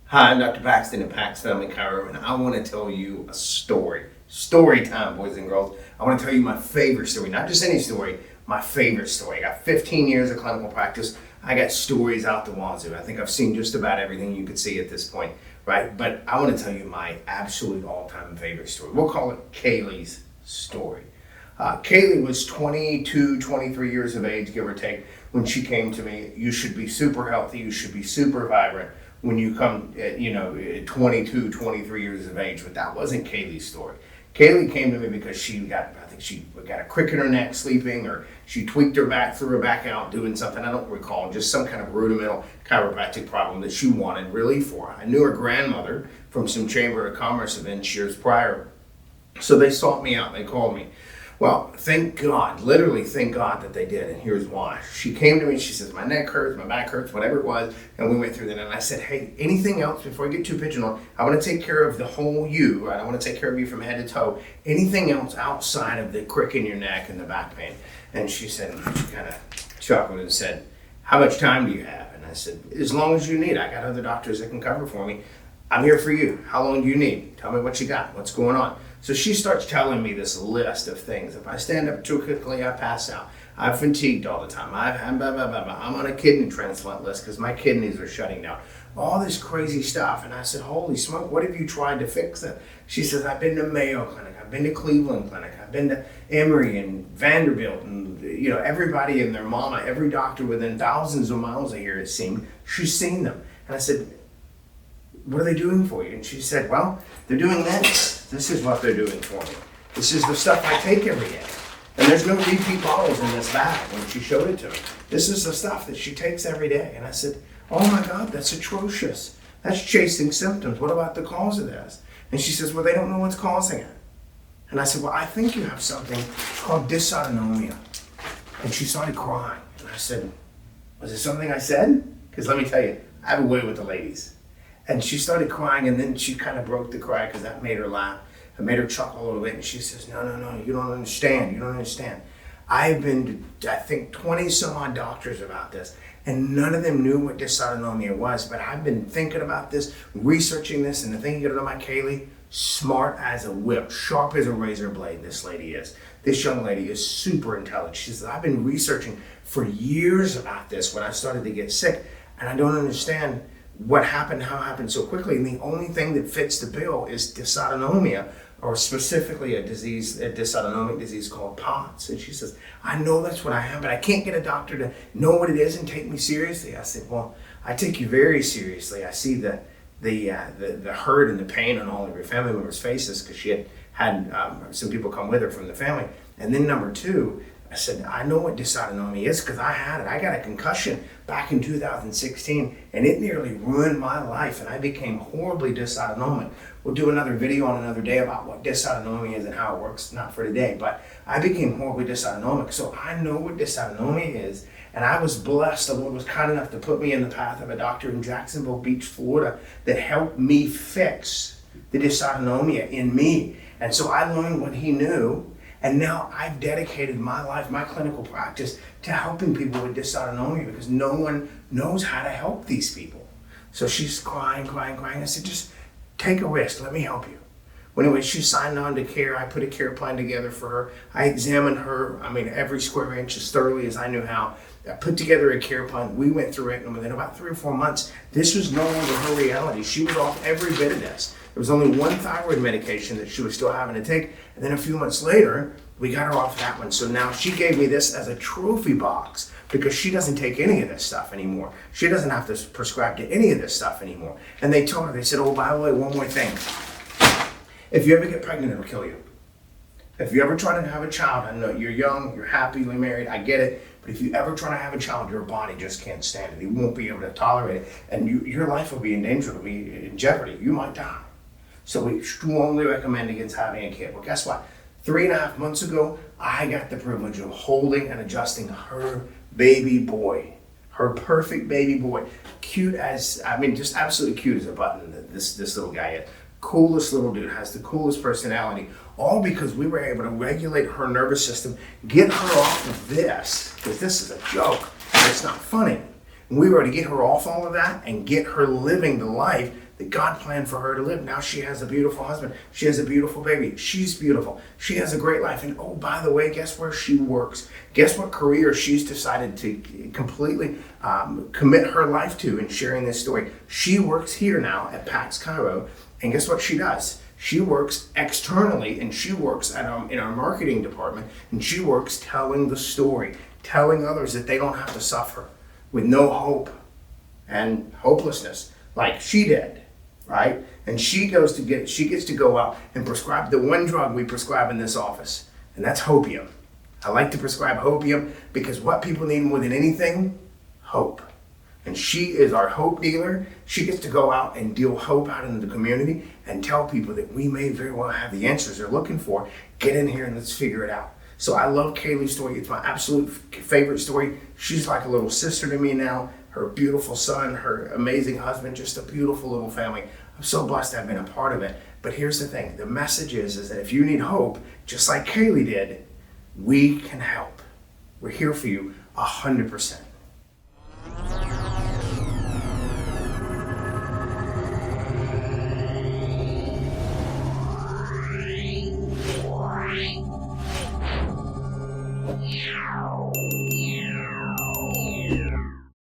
Hi, I'm Dr. Paxton at Pax Family Chiro, and I want to tell you a story. Story time, boys and girls. I want to tell you my favorite story, not just any story, my favorite story. I got 15 years of clinical practice. I got stories out the wazoo. I think I've seen just about everything you could see at this point, right? But I want to tell you my absolute all-time favorite story. We'll call it Cailey's story. Cailey was 22, 23 years of age, give or take, when she came to me. You should be super healthy. You should be super vibrant when you come at, 22, 23 years of age. But that wasn't Cailey's story. Cailey came to me because she got a crick in her neck sleeping, or she tweaked her back, threw her back out doing something, I don't recall, just some kind of rudimental chiropractic problem that she wanted relief for. I knew her grandmother from some Chamber of Commerce events years prior. So they sought me out, they called me. Well, thank God, literally thank God that they did, and here's why. She came to me, she says, my neck hurts, my back hurts, whatever it was, and we went through that, and I said, hey, anything else before I get too pigeonholed? I want to take care of the whole you, right? I want to take care of you from head to toe. Anything else outside of the crick in your neck and the back pain? And she said, she kind of chuckled and said, how much time do you have? And I said, as long as you need. I got other doctors that can cover for me. I'm here for you. How long do you need? Tell me what you got. What's going on? So she starts telling me this list of things. If I stand up too quickly, I pass out. I'm fatigued all the time. I'm on a kidney transplant list because my kidneys are shutting down. All this crazy stuff. And I said, holy smoke, what have you tried to fix it? She says, I've been to Mayo Clinic. I've been to Cleveland Clinic. I've been to Emory and Vanderbilt and everybody and their mama, every doctor within thousands of miles of here, it seemed. She's seen them. And I said, what are they doing for you? And she said, well, they're doing this. This is what they're doing for me. This is the stuff I take every day. And there's no repeat bottles in this bag when she showed it to me. This is the stuff that she takes every day. And I said, oh my God, that's atrocious. That's chasing symptoms. What about the cause of this? And she says, well, they don't know what's causing it. And I said, well, I think you have something called dysautonomia. And she started crying. And I said, was it something I said? Because let me tell you, I have a way with the ladies. And she started crying, and then she kind of broke the cry because that made her laugh. It made her chuckle a little bit. And she says, no, you don't understand. You don't understand. I've been to, I think, 20 some odd doctors about this, and none of them knew what dysautonomia was. But I've been thinking about this, researching this, and the thing you gotta know about Cailey, smart as a whip, sharp as a razor blade, this lady is. This young lady is super intelligent. She says, I've been researching for years about this when I started to get sick, and I don't understand what happened, how it happened so quickly. And the only thing that fits the bill is dysautonomia, or specifically a dysautonomic disease called POTS. And she says, I know that's what I have, but I can't get a doctor to know what it is and take me seriously. I said, well, I take you very seriously. I see the hurt and the pain on all of your family members' faces, because she had some people come with her from the family. And then number two, I said, I know what dysautonomia is because I had it. I got a concussion back in 2016, and it nearly ruined my life, and I became horribly dysautonomic. We'll do another video on another day about what dysautonomia is and how it works, not for today, but I became horribly dysautonomic. So I know what dysautonomia is, and I was blessed. The Lord was kind enough to put me in the path of a doctor in Jacksonville Beach, Florida, that helped me fix the dysautonomia in me. And so I learned what he knew. And now I've dedicated my life, my clinical practice, to helping people with dysautonomia, because no one knows how to help these people. So she's crying. I said, just take a risk. Let me help you. Well, anyway, she signed on to care. I put a care plan together for her. I examined her, every square inch as thoroughly as I knew how. I put together a care plan. We went through it, and within about 3 or 4 months, this was no longer her reality. She was off every bit of this. There was only one thyroid medication that she was still having to take. And then a few months later, we got her off that one. So now she gave me this as a trophy box, because she doesn't take any of this stuff anymore. She doesn't have to prescribe to any of this stuff anymore. And they told her, they said, oh, by the way, one more thing. If you ever get pregnant, it'll kill you. If you ever try to have a child, I know you're young, you're happily married, I get it. But if you ever try to have a child, your body just can't stand it. You won't be able to tolerate it. And your life will be in danger, it'll be in jeopardy. You might die. So we strongly recommend against having a kid. Well, guess what? 3.5 months ago, I got the privilege of holding and adjusting her baby boy, her perfect baby boy. Cute as, just absolutely cute as a button, this little guy is. Coolest little dude, has the coolest personality, all because we were able to regulate her nervous system, get her off of this, because this is a joke, and it's not funny. And we were to get her off all of that and get her living the life that God planned for her to live. Now she has a beautiful husband. She has a beautiful baby. She's beautiful. She has a great life. And oh, by the way, guess where she works? Guess what career she's decided to completely commit her life to in sharing this story? She works here now at PAX Cairo. And guess what she does? She works externally, and she works in our marketing department, and she works telling the story, telling others that they don't have to suffer with no hope and hopelessness like she did, right? And she gets to go out and prescribe the one drug we prescribe in this office, and that's hopium. I like to prescribe hopium because what people need more than anything, hope. And she is our hope dealer. She gets to go out and deal hope out in the community and tell people that we may very well have the answers they're looking for. Get in here and let's figure it out. So I love Cailey's story. It's my absolute favorite story. She's like a little sister to me now. Her beautiful son, her amazing husband, just a beautiful little family. I'm so blessed to have been a part of it. But here's the thing. The message is that if you need hope, just like Cailey did, we can help. We're here for you 100%.